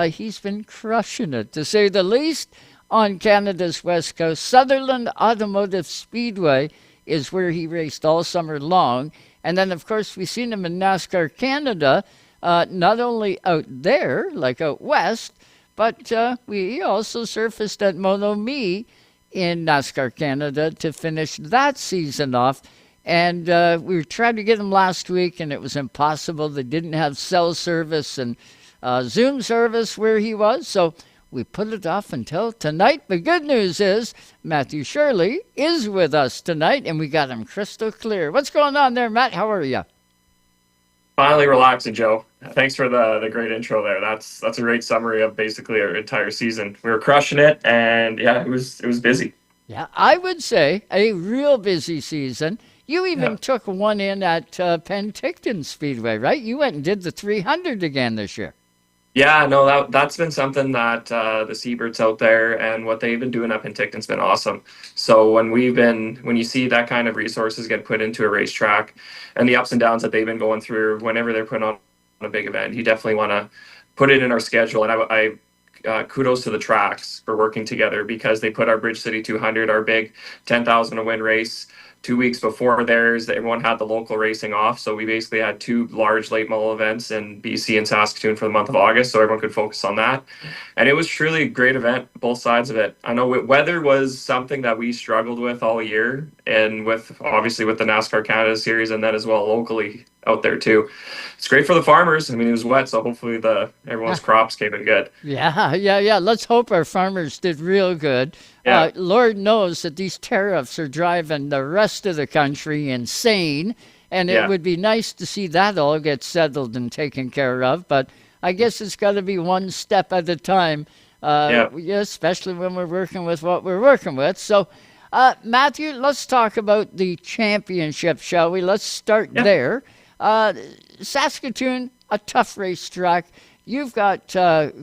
He's been crushing it, to say the least, on Canada's west coast. Sutherland Automotive Speedway is where he raced all summer long. And then, of course, we've seen him in NASCAR Canada, not only out there, like out west, but we also surfaced at Mono Me in NASCAR Canada to finish that season off. And we tried to get him last week, and it was impossible. They didn't have cell service and Zoom service where he was. So we put it off until tonight. The good news is Mathew Shirley is with us tonight, and we got him crystal clear. What's going on there, Matt? How are you? Finally relaxing, Joe. Thanks for the great intro there. That's a great summary of basically our entire season. We were crushing it, and yeah, it was busy. Yeah, I would say a real busy season. You even Yeah. took one in at Penticton Speedway, right? You went and did the 300 again this year. Yeah, no, that's been something that the Seabirds out there and what they've been doing up in Ticton's been awesome. So when you see that kind of resources get put into a racetrack and the ups and downs that they've been going through whenever they're putting on a big event, you definitely want to put it in our schedule. And I kudos to the tracks for working together because they put our Bridge City 200, our big 10,000 to win race, 2 weeks before theirs. Everyone had the local racing off, so we basically had two large late model events in BC and Saskatoon for the month of August, so everyone could focus on that. And it was truly a great event, both sides of it. I know weather was something that we struggled with all year, and with obviously with the NASCAR Canada series, and then as well locally out there too. It's great for the farmers. I mean, it was wet, so hopefully the everyone's crops came in good. Yeah. Let's hope our farmers did real good. Yeah, Lord knows that these tariffs are driving the rest of the country insane, and it yeah, would be nice to see that all get settled and taken care of. But I guess it's got to be one step at a time, yeah, yeah, especially when we're working with what we're working with. So, Matthew, let's talk about the championship, shall we? Let's start yeah. there. Uh, Saskatoon, a tough racetrack. You've got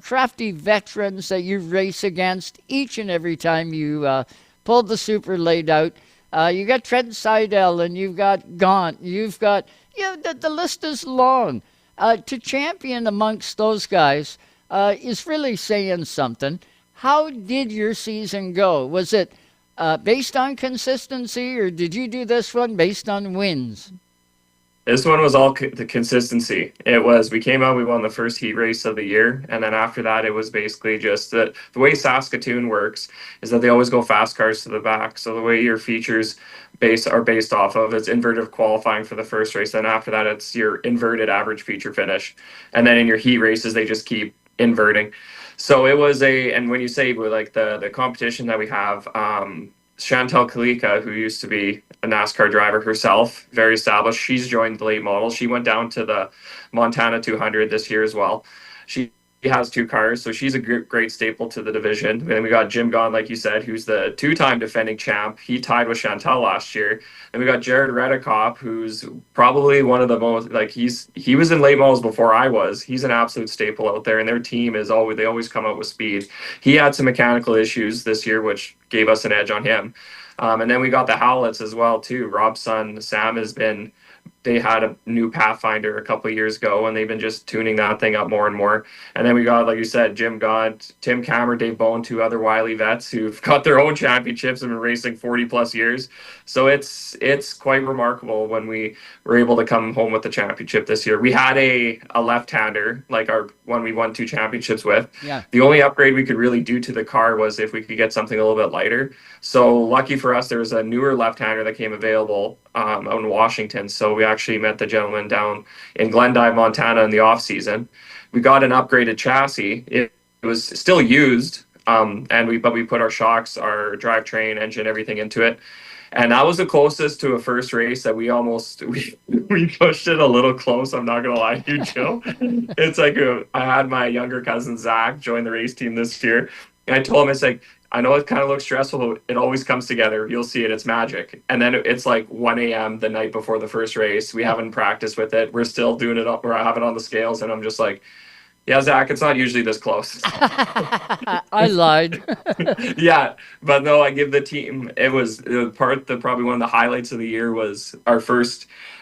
crafty veterans that you race against each and every time you pull the super laid out. You got Trent Seidel and you've got Gaunt. You've got, yeah, the list is long. To champion amongst those guys is really saying something. How did your season go? Was it based on consistency, or did you do this one based on wins? This one was all the consistency. It was, we came out, we won the first heat race of the year. And then after that, it was basically just the way Saskatoon works is that they always go fast cars to the back. So the way your features are based off of, it's inverted qualifying for the first race. Then after that, it's your inverted average feature finish. And then in your heat races, they just keep inverting. So it was and when you say like the competition that we have, Chantel Kalika, who used to be a NASCAR driver herself, very established. She's joined the late model. She went down to the Montana 200 this year as well. She has two cars, so she's a great staple to the division. And then we got Jim Gahn, like you said, who's the two-time defending champ. He tied with Chantel last year. And we got Jared Redekop, who's probably one of the most, like he was in late models before I was. He's an absolute staple out there, and their team is they always come out with speed. He had some mechanical issues this year, which gave us an edge on him. And then we got the Howletts as well too. Rob's son Sam they had a new Pathfinder a couple of years ago, and they've been just tuning that thing up more and more. And then we got, like you said, Jim Gaunt, Tim Cameron, Dave Bowen, two other Wiley vets who've got their own championships and been racing 40 plus years. So it's quite remarkable when we were able to come home with the championship this year. We had a left-hander, like our one we won two championships with. Yeah. The only upgrade we could really do to the car was if we could get something a little bit lighter. So lucky for us, there was a newer left-hander that came available out in Washington. So we actually met the gentleman down in Glendive, Montana in the off season. We got an upgraded chassis. It was still used, but we put our shocks, our drivetrain, engine, everything into it. And that was the closest to a first race that we pushed it a little close. I'm not gonna lie to you, Joe. It's like I had my younger cousin Zach join the race team this year, and I told him, it's like, I know it kind of looks stressful, but it always comes together. You'll see it. It's magic. And then it's like 1 a.m. the night before the first race. We haven't practiced with it. We're still doing it up, or I have it on the scales, and I'm just like, yeah, Zach, it's not usually this close. I lied. Yeah, but no, I give the team. It was probably one of the highlights of the year was our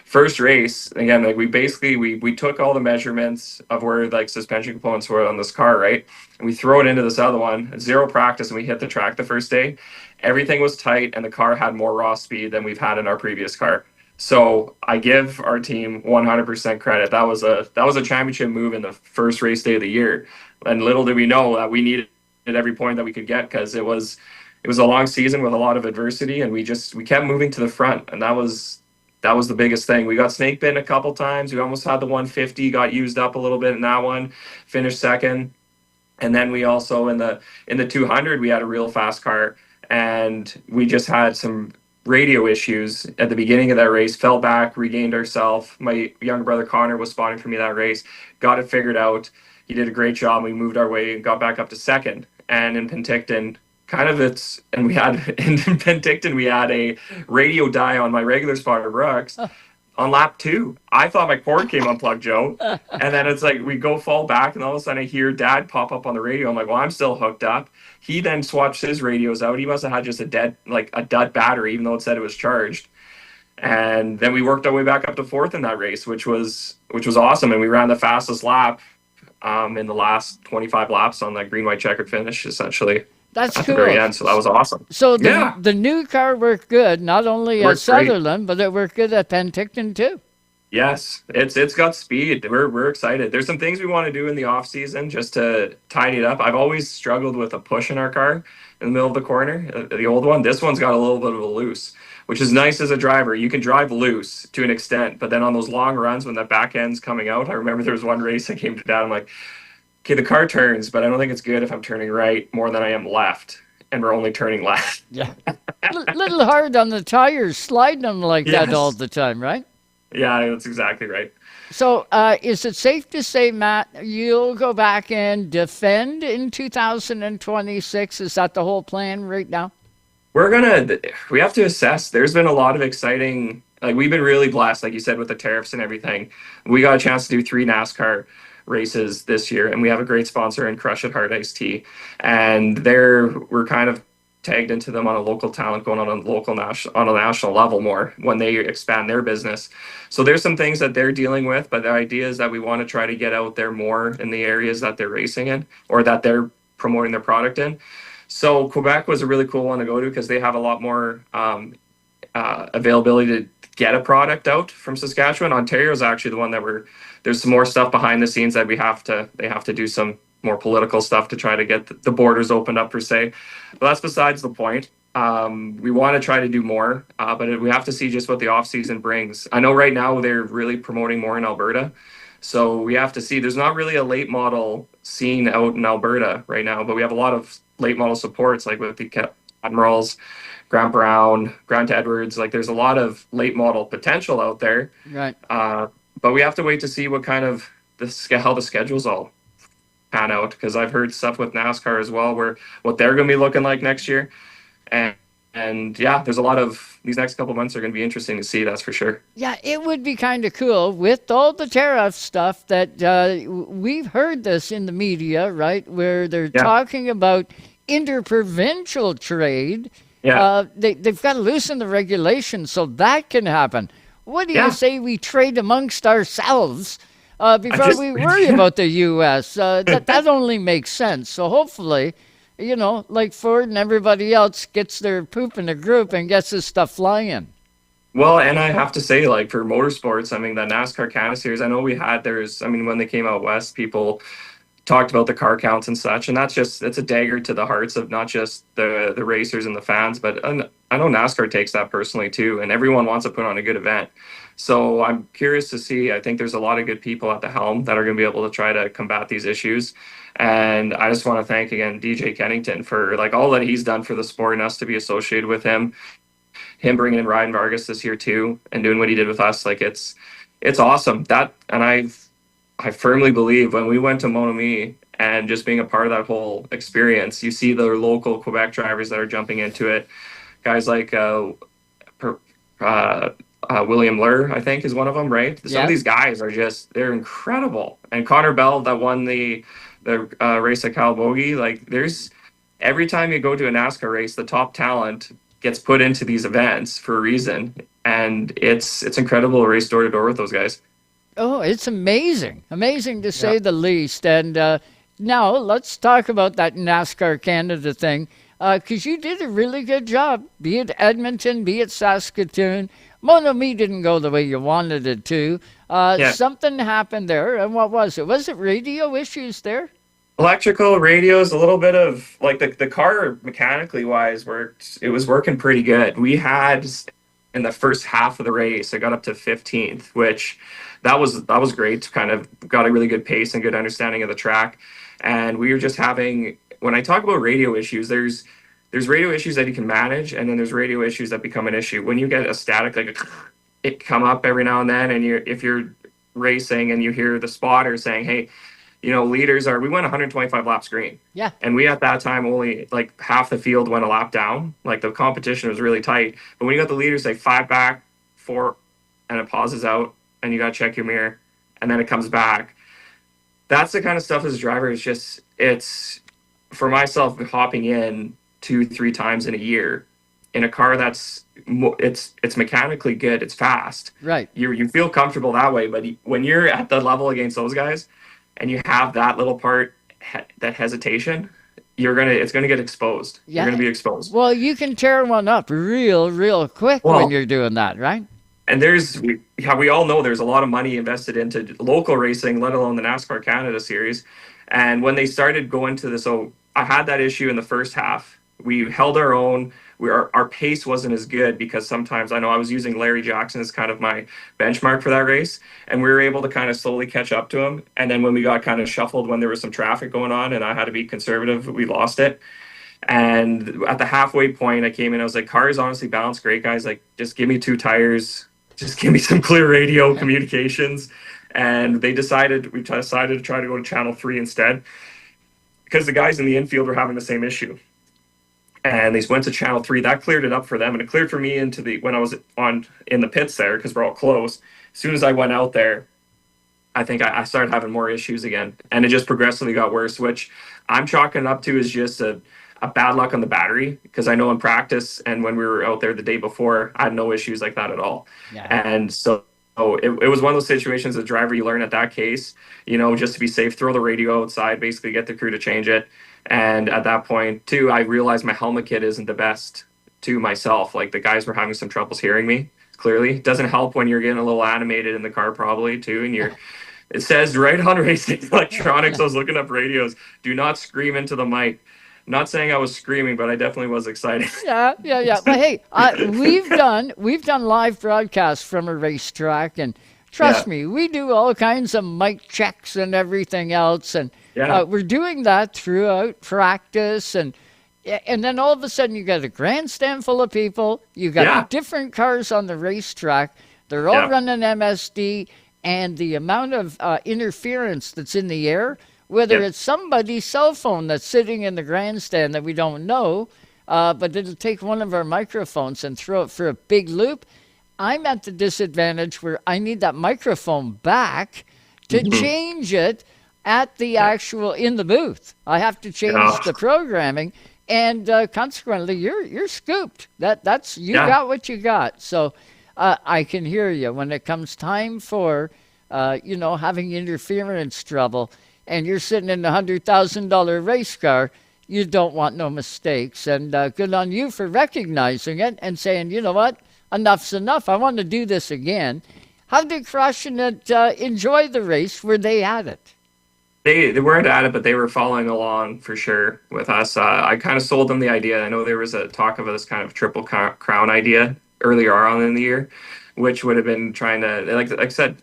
first race, again, like we took all the measurements of where like suspension components were on this car, right? And we throw it into this other one, zero practice, and we hit the track the first day. Everything was tight, and the car had more raw speed than we've had in our previous car. So I give our team 100% credit. That was a championship move in the first race day of the year, and little did we know that we needed every point that we could get, because it was a long season with a lot of adversity, and we kept moving to the front, and that was the biggest thing. We got snake bitten a couple times. We almost had the 150, got used up a little bit in that one, finished second. And then we also in the 200 we had a real fast car, and we just had some radio issues at the beginning of that race. Fell back, regained ourselves. My younger brother Connor was spotting for me that race. Got it figured out. He did a great job. We moved our way and got back up to second. And in Penticton, and we had in Penticton we had a radio die on my regular spotter Brooks on lap 2. I thought my cord came unplugged, Joe. And then it's like we go fall back, and all of a sudden I hear Dad pop up on the radio. I'm like, well, I'm still hooked up. He then swatched his radios out. He must have had just a dud battery, even though it said it was charged. And then we worked our way back up to fourth in that race, which was awesome. And we ran the fastest lap in the last 25 laps on that green, white, checkered finish, essentially. That's at cool. the very end, so that was awesome. So the new car worked good, not only at Sutherland, but it worked good at Penticton too. Yes, it's got speed. We're excited. There's some things we want to do in the off season just to tidy it up. I've always struggled with a push in our car in the middle of the corner, the old one. This one's got a little bit of a loose, which is nice as a driver. You can drive loose to an extent, but then on those long runs when that back end's coming out, I remember there was one race I came to Dad. I'm like, okay, the car turns, but I don't think it's good if I'm turning right more than I am left, and we're only turning left. Yeah. Little hard on the tires, sliding them like that all the time, right? Yeah, that's exactly right. So is it safe to say, Matt, you'll go back and defend in 2026? Is that the whole plan right now? We have to assess. There's been a lot of exciting, like we've been really blessed, like you said, with the tariffs and everything. We got a chance to do 3 NASCAR races this year, and we have a great sponsor in Chrushin Hard Iced Tea, and we're kind of tagged into them on a local talent going on a national level more when they expand their business. So there's some things that they're dealing with, but the idea is that we want to try to get out there more in the areas that they're racing in or that they're promoting their product in. So Quebec was a really cool one to go to because they have a lot more availability to get a product out from Saskatchewan. Ontario is actually the one that there's some more stuff behind the scenes that they have to do some more political stuff to try to get the borders opened up per se. But that's besides the point. We want to try to do more, but we have to see just what the off season brings. I know right now they're really promoting more in Alberta. So we have to see. There's not really a late model scene out in Alberta right now, but we have a lot of late model supports like with the Admirals, Grant Brown, Grant Edwards. Like there's a lot of late model potential out there. Right. But we have to wait to see what kind of how the schedules all pan out, because I've heard stuff with NASCAR as well, where what they're going to be looking like next year. And yeah, there's a lot of these next couple of months are going to be interesting to see, that's for sure. Yeah, it would be kind of cool with all the tariff stuff that we've heard this in the media, right, where they're talking about interprovincial trade. Yeah. They've got to loosen the regulations so that can happen. What do you say we trade amongst ourselves before we worry about the U.S.? That only makes sense. So hopefully, like Ford and everybody else gets their poop in a group and gets this stuff flying. Well, and I have to say, like for motorsports, I mean, the NASCAR Canada series, I know when they came out west, people talked about the car counts and such, and it's a dagger to the hearts of not just the racers and the fans, but I know NASCAR takes that personally too, and everyone wants to put on a good event. So I'm curious to see. I think there's a lot of good people at the helm that are going to be able to try to combat these issues. And I just want to thank again DJ Kennington for like all that he's done for the sport and us to be associated with him bringing in Ryan Vargas this year too and doing what he did with us. Like it's awesome. I firmly believe when we went to Monomi and just being a part of that whole experience, you see the local Quebec drivers that are jumping into it. Guys like William Lur, I think, is one of them, right? Some of these guys are they're incredible. And Connor Bell that won the race at Calabogie, like every time you go to a NASCAR race, the top talent gets put into these events for a reason. and it's incredible to race door to door with those guys. Oh, it's amazing. Amazing to say the least. And now let's talk about that NASCAR Canada thing, because you did a really good job, be it Edmonton, be it Saskatoon. Mono Me didn't go the way you wanted it to. Yeah. Something happened there. And what was it? Was it radio issues there? Electrical radios, a little bit of like the car mechanically wise was working pretty good. We had in the first half of the race, I got up to 15th, which that was great. Kind of got a really good pace and good understanding of the track. And we were just having, when I talk about radio issues, there's radio issues that you can manage, and then there's radio issues that become an issue. When you get a static, like it come up every now and then, and if you're racing and you hear the spotter saying, hey, leaders we went 125 laps green. Yeah. And we at that time only like half the field went a lap down. Like the competition was really tight. But when you got the leaders say 5 back, 4, and it pauses out, and you got to check your mirror, and then it comes back. That's the kind of stuff as a driver. It's for myself hopping in 2-3 times in a year in a car that's it's mechanically good. It's fast. Right. You feel comfortable that way. But when you're at the level against those guys, and you have that little part, that hesitation, it's gonna get exposed. Yeah. You're gonna be exposed. Well, you can tear one up real quick when you're doing that, right? And we all know there's a lot of money invested into local racing, let alone the NASCAR Canada series. And when they started going to this, so I had that issue in the first half. We held our own. Our pace wasn't as good because sometimes I know I was using Larry Jackson as kind of my benchmark for that race, and we were able to kind of slowly catch up to him. And then when we got kind of shuffled, when there was some traffic going on and I had to be conservative, we lost it. And at the halfway point, I came in, I was like, car is honestly balanced great, guys. Like, just give me 2 tires, just give me some clear radio communications. And we decided to try to go to channel 3 instead, because the guys in the infield were having the same issue. And they went to channel 3. That cleared it up for them, and it cleared for me when I was in the pits there, because we're all close. As soon as I went out there, I think I started having more issues again, and it just progressively got worse, which I'm chalking it up to is just a bad luck on the battery, because I know in practice and when we were out there the day before, I had no issues like that at all. Yeah. And so it was one of those situations as a driver, you learn at that case, just to be safe, throw the radio outside, basically get the crew to change it. And at that point, too, I realized my helmet kit isn't the best to myself. Like, the guys were having some troubles hearing me, clearly. It doesn't help when you're getting a little animated in the car, probably, too. And it says right on Racing Electronics, I was looking up radios, do not scream into the mic. Not saying I was screaming, but I definitely was excited. Yeah. But hey, we've done live broadcasts from a racetrack, and trust me, we do all kinds of mic checks and everything else, and we're doing that throughout practice, and then all of a sudden you got a grandstand full of people, you got different cars on the racetrack, they're all running MSD, and the amount of interference that's in the air, whether it's somebody's cell phone that's sitting in the grandstand that we don't know, but it'll take one of our microphones and throw it for a big loop. I'm at the disadvantage where I need that microphone back to change it at the actual in the booth. I have to change the programming, and consequently, you're scooped. That's you got what you got. So I can hear you when it comes time for having interference trouble, and you're sitting in a $100,000 race car. You don't want no mistakes, and good on you for recognizing it and saying, you know what, enough's enough. I want to do this again. How did Chrushin enjoy the race? Were they at it? They weren't at it, but they were following along for sure with us. I kind of sold them the idea. I know there was a talk of this kind of triple crown idea earlier on in the year, which would have been trying to, like I said,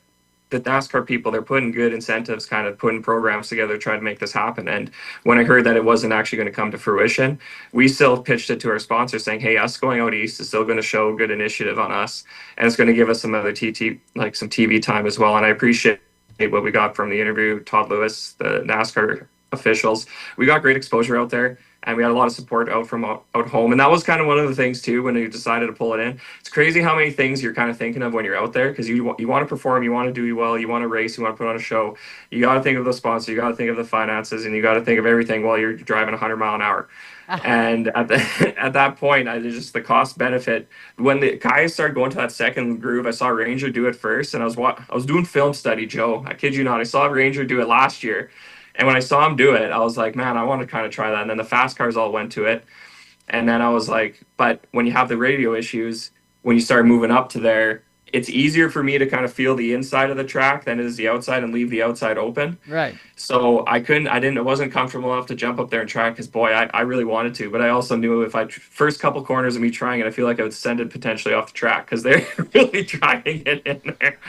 the NASCAR people, they're putting good incentives, kind of putting programs together, trying to make this happen. And when I heard that it wasn't actually going to come to fruition, we still pitched it to our sponsors saying, hey, us going out east is still going to show good initiative on us. And it's going to give us some other some TV time as well. And I appreciate what we got from the interview. Todd Lewis, the NASCAR officials. We got great exposure out there, and we had a lot of support out home. And that was kind of one of the things too when we decided to pull it in. It's crazy how many things you're kind of thinking of when you're out there, because you want to perform, you want to do well, you want to race, you want to put on a show. You got to think of the sponsor, you got to think of the finances, and you got to think of everything while you're driving 100 mile an hour. And at that point, I just the cost benefit. When the guys started going to that second groove, I saw Ranger do it first, and I was doing film study, Joe. I kid you not. I saw Ranger do it last year, and when I saw him do it, I was like, man, I want to kind of try that. And then the fast cars all went to it, and then I was like, but when you have the radio issues, when you start moving up to there, it's easier for me to kind of feel the inside of the track than it is the outside and leave the outside open. Right. So I wasn't comfortable enough to jump up there and try, because boy, I really wanted to, but I also knew if first couple corners of me trying it, I feel like I would send it potentially off the track, because they're really driving it in there.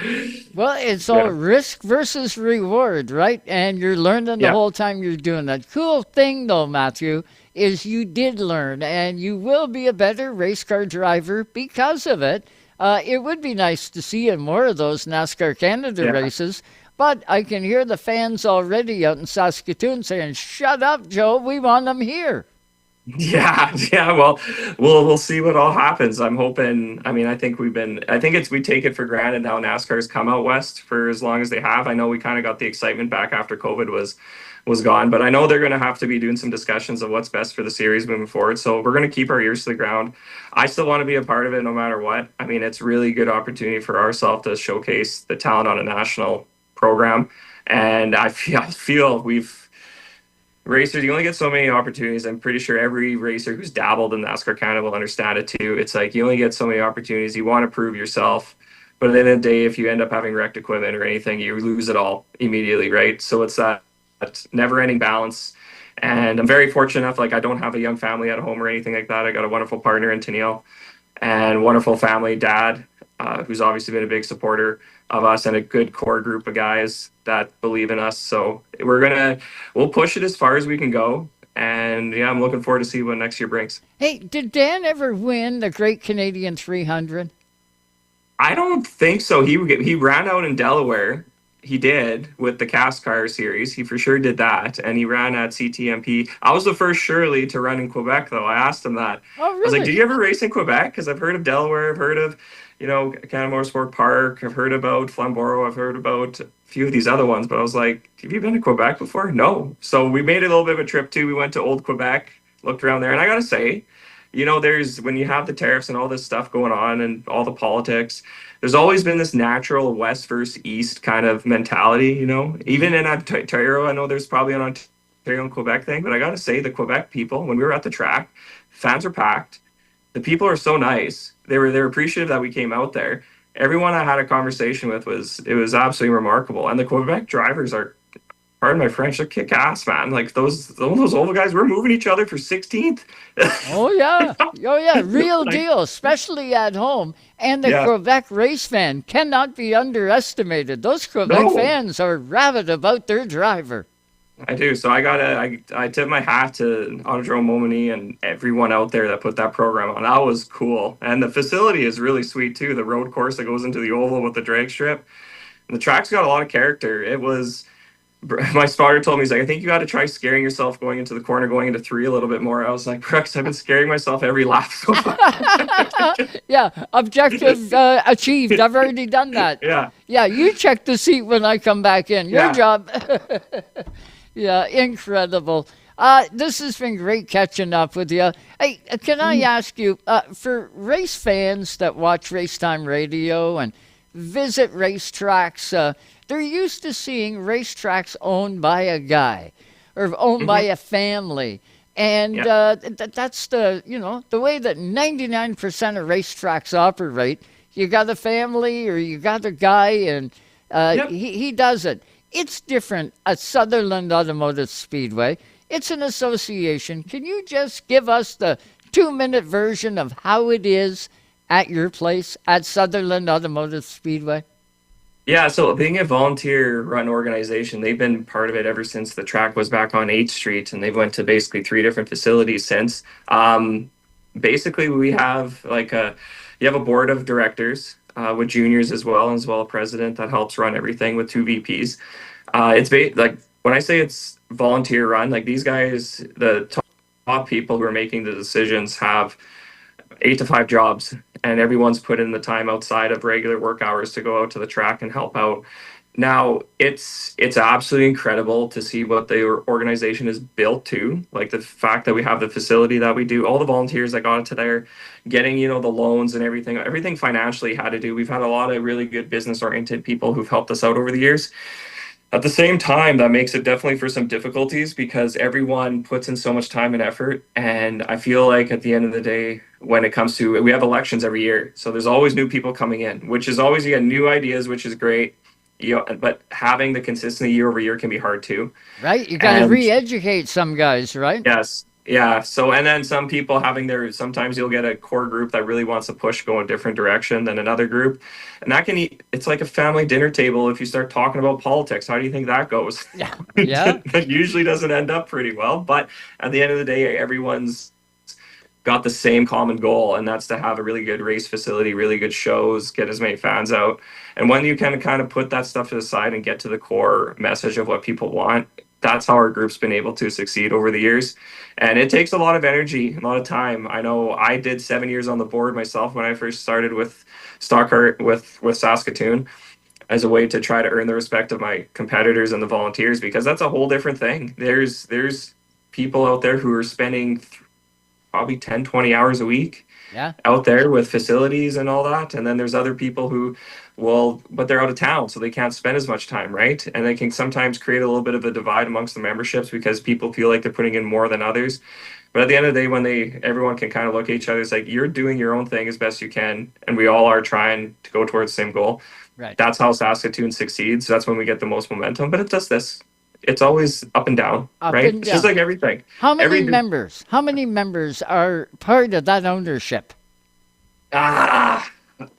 Well, it's all risk versus reward, right? And you're learning the whole time you're doing that. Cool thing though, Matthew, is you did learn, and you will be a better race car driver because of it. It would be nice to see in more of those NASCAR Canada races, but I can hear the fans already out in Saskatoon saying, "Shut up, Joe, we want them here." Yeah. Well, we'll see what all happens. I'm hoping. I mean, I think we take it for granted now NASCAR's come out west for as long as they have. I know we kind of got the excitement back after COVID was gone, but I know they're going to have to be doing some discussions of what's best for the series moving forward. So we're going to keep our ears to the ground. I still want to be a part of it no matter what. I mean, it's really good opportunity for ourselves to showcase the talent on a national program. And I feel racers, you only get so many opportunities. I'm pretty sure every racer who's dabbled in NASCAR Canada will understand it too. It's like you only get so many opportunities. You want to prove yourself. But at the end of the day, if you end up having wrecked equipment or anything, you lose it all immediately, right? So it's that never-ending balance. And I'm very fortunate enough, like I don't have a young family at home or anything like that. I got a wonderful partner in Tennille and wonderful family, dad, who's obviously been a big supporter of us, and a good core group of guys that believe in us. So we'll push it as far as we can go. And yeah, I'm looking forward to see what next year brings. Hey, did Dan ever win the Great Canadian 300? I don't think so. He ran out in Delaware. He did with the CASCAR series. He for sure did that. And he ran at CTMP. I was the first Shirley to run in Quebec, though. I asked him that. Oh, really? I was like, did you ever race in Quebec? Because I've heard of Delaware. I've heard of, Canada Motorsport Park. I've heard about Flamborough. I've heard about a few of these other ones. But I was like, have you been to Quebec before? No. So we made a little bit of a trip, too. We went to Old Quebec, looked around there. And I got to say, when you have the tariffs and all this stuff going on and all the politics, there's always been this natural West versus East kind of mentality, Even in Ontario, I know there's probably an Ontario and Quebec thing, but I got to say the Quebec people, when we were at the track, fans are packed. The people are so nice. They're appreciative that we came out there. Everyone I had a conversation with was absolutely remarkable. And the Quebec drivers are, pardon my French, they're kick ass, man. Like those old guys, we're moving each other for 16th. Oh yeah, real deal, especially at home. And the Quebec race fan cannot be underestimated. Those Quebec fans are rabid about their driver. I do. So I tip my hat to Autodrome Montmagny and everyone out there that put that program on. That was cool. And the facility is really sweet too. The road course that goes into the oval with the drag strip. And the track's got a lot of character. My spotter told me, he's like, I think you got to try scaring yourself going into the corner, going into 3 a little bit more. I was like, Rex, I've been scaring myself every lap so far. Yeah, objective achieved. I've already done that. Yeah, you check the seat when I come back in. Your job. Yeah, incredible. This has been great catching up with you. Hey, can I ask you, for race fans that watch Racetime Radio and visit racetracks, they're used to seeing racetracks owned by a guy or owned by a family. And that's the way that 99% of racetracks operate. You got a family or you got a guy and he does it. It's different at Sutherland Automotive Speedway. It's an association. Can you just give us the 2-minute version of how it is at your place at Sutherland Automotive Speedway? Yeah, so being a volunteer-run organization, they've been part of it ever since the track was back on 8th Street, and they've went to basically 3 different facilities since. Basically, we have you have a board of directors with juniors as well a president that helps run everything with 2 VPs. It's when I say it's volunteer run, like these guys, the top people who are making the decisions have 8 to 5 jobs, and everyone's put in the time outside of regular work hours to go out to the track and help out. Now it's absolutely incredible to see what the organization is built to. Like the fact that we have the facility that we do, all the volunteers that got into there, getting the loans and everything financially had to do. We've had a lot of really good business oriented people who've helped us out over the years. At the same time, that makes it definitely for some difficulties because everyone puts in so much time and effort. And I feel like at the end of the day, when it comes to, we have elections every year. So there's always new people coming in, which is always, you get new ideas, which is great. But having the consistency year over year can be hard too. Right? You got to re-educate some guys, right? Yes. Yeah. So, and then some people having sometimes you'll get a core group that really wants to push, go a different direction than another group. And that it's like a family dinner table. If you start talking about politics, how do you think that goes? Yeah. Yeah. It usually doesn't end up pretty well. But at the end of the day, everyone's got the same common goal, and that's to have a really good race facility, really good shows, get as many fans out. And when you can kind of put that stuff to the side and get to the core message of what people want, that's how our group's been able to succeed over the years. And it takes a lot of energy, a lot of time. I know I did 7 years on the board myself when I first started with Stockhart with Saskatoon as a way to try to earn the respect of my competitors and the volunteers, because that's a whole different thing. There's people out there who are spending probably 10, 20 hours a week out there with facilities and all that. And then there's other people who but they're out of town, so they can't spend as much time, right? And they can sometimes create a little bit of a divide amongst the memberships because people feel like they're putting in more than others. But at the end of the day, when everyone can kind of look at each other, it's like, you're doing your own thing as best you can, and we all are trying to go towards the same goal. Right. That's how Saskatoon succeeds. That's when we get the most momentum. But it does this. It's always up and down, right? It's just like everything. How many members? How many members are part of that ownership?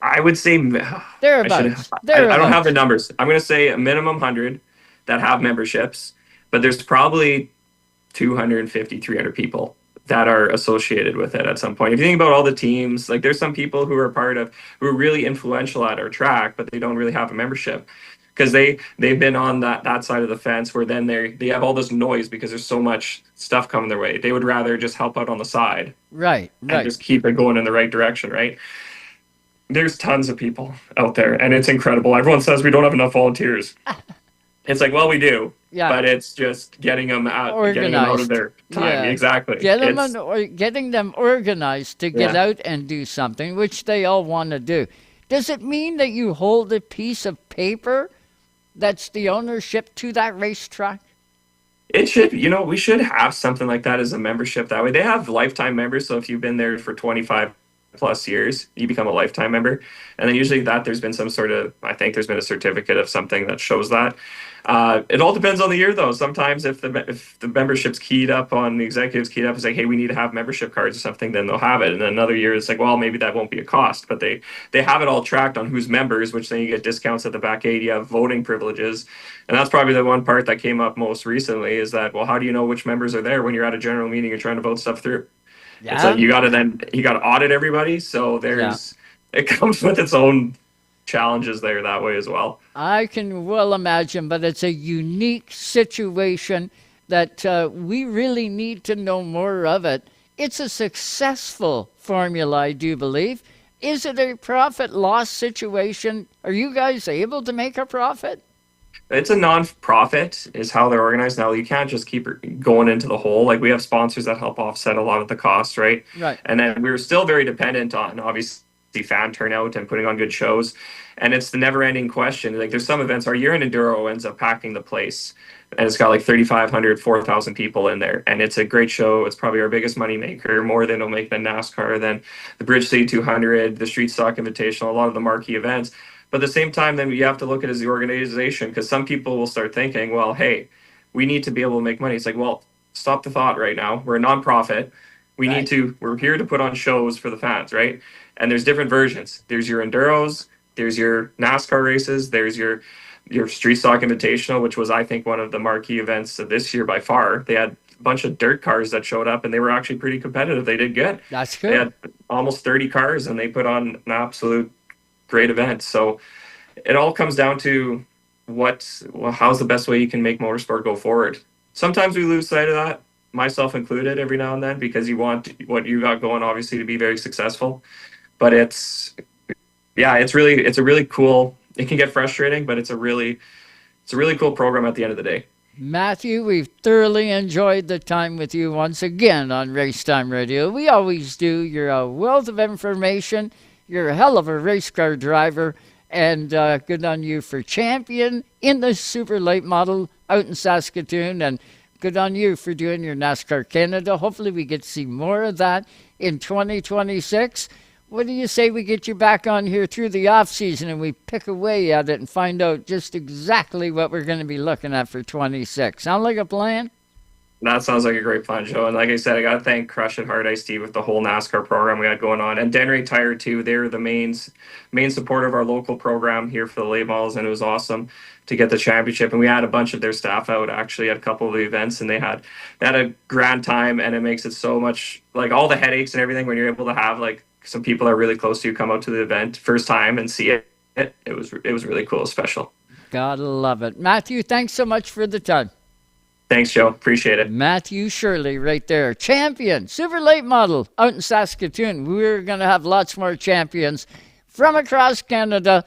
I would say thereabouts. I don't have the numbers. I'm going to say a minimum 100 that have memberships, but there's probably 250, 300 people that are associated with it at some point. If you think about all the teams, like there's some people who are really influential at our track, but they don't really have a membership because they've been on that side of the fence where then they have all this noise because there's so much stuff coming their way. They would rather just help out on the side. Right. And just keep it going in the right direction, right? There's tons of people out there, and it's incredible. Everyone says we don't have enough volunteers. It's like, well, we do, but it's just getting them out of their time. Yeah. Exactly. Getting them organized to get out and do something, which they all want to do. Does it mean that you hold a piece of paper that's the ownership to that racetrack? It should, we should have something like that as a membership that way. They have lifetime members, so if you've been there for 25 plus years, you become a lifetime member. And then usually there's been some sort of, I think there's been a certificate of something that shows that. It all depends on the year though. Sometimes if the membership's keyed up on the executives keyed up, it's like, hey, we need to have membership cards or something, then they'll have it. And then another year it's like, well, maybe that won't be a cost, but they have it all tracked on who's members, which then you get discounts at the back end. You have voting privileges. And that's probably the one part that came up most recently is that, well, how do you know which members are there when you're at a general meeting and trying to vote stuff through? Yeah. It's like you got to audit everybody. So it comes with its own challenges there that way as well. I can well imagine, but it's a unique situation that we really need to know more of it. It's a successful formula, I do believe. Is it a profit-loss situation? Are you guys able to make a profit? It's a non-profit is how they're organized now. You can't just keep going into the hole. Like we have sponsors that help offset a lot of the costs, right? Right. And then we're still very dependent on obviously fan turnout and putting on good shows. And it's the never-ending question. Like there's some events, our year-end enduro ends up packing the place, and it's got like 3,500, 4,000 people in there, and it's a great show. It's probably our biggest money maker, more than it'll make than NASCAR, than the Bridge City 200, the Street Stock Invitational, a lot of the marquee events. But at the same time, then you have to look at it as the organization, because some people will start thinking, well, hey, we need to be able to make money. It's like, well, stop the thought right now. We're a nonprofit. We're here to put on shows for the fans, right? And there's different versions. There's your enduros, there's your NASCAR races, there's your Street Stock Invitational, which was, I think, one of the marquee events of this year by far. They had a bunch of dirt cars that showed up, and they were actually pretty competitive. They did good. That's good. They had almost 30 cars, and they put on an absolute great event. So it all comes down to how's the best way you can make motorsport go forward. Sometimes we lose sight of that, myself included, every now and then, because you want what you got going, obviously, to be very successful. But it's a really cool. It can get frustrating, but it's a really cool program at the end of the day. Matthew, we've thoroughly enjoyed the time with you once again on Racetime Radio. We always do. You're a wealth of information. You're a hell of a race car driver. And good on you for champion in the super late model out in Saskatoon. And good on you for doing your NASCAR Canada. Hopefully we get to see more of that in 2026. What do you say we get you back on here through the off season and we pick away at it and find out just exactly what we're going to be looking at for 26? Sound like a plan? That sounds like a great plan, Joe. And like I said, I got to thank Chrushin, Hard Ice Steve with the whole NASCAR program we had going on, and Denry Tire too. They were the main supporter of our local program here for the late models, and it was awesome to get the championship. And we had a bunch of their staff out actually at a couple of the events, and they had a grand time. And it makes it so much, like, all the headaches and everything when you're able to have like some people that are really close to you come out to the event first time and see it. It was really cool, special. Gotta love it. Matthew, thanks so much for the time. Thanks, Joe. Appreciate it. Mathew Shirley right there. Champion, super late model out in Saskatoon. We're going to have lots more champions from across Canada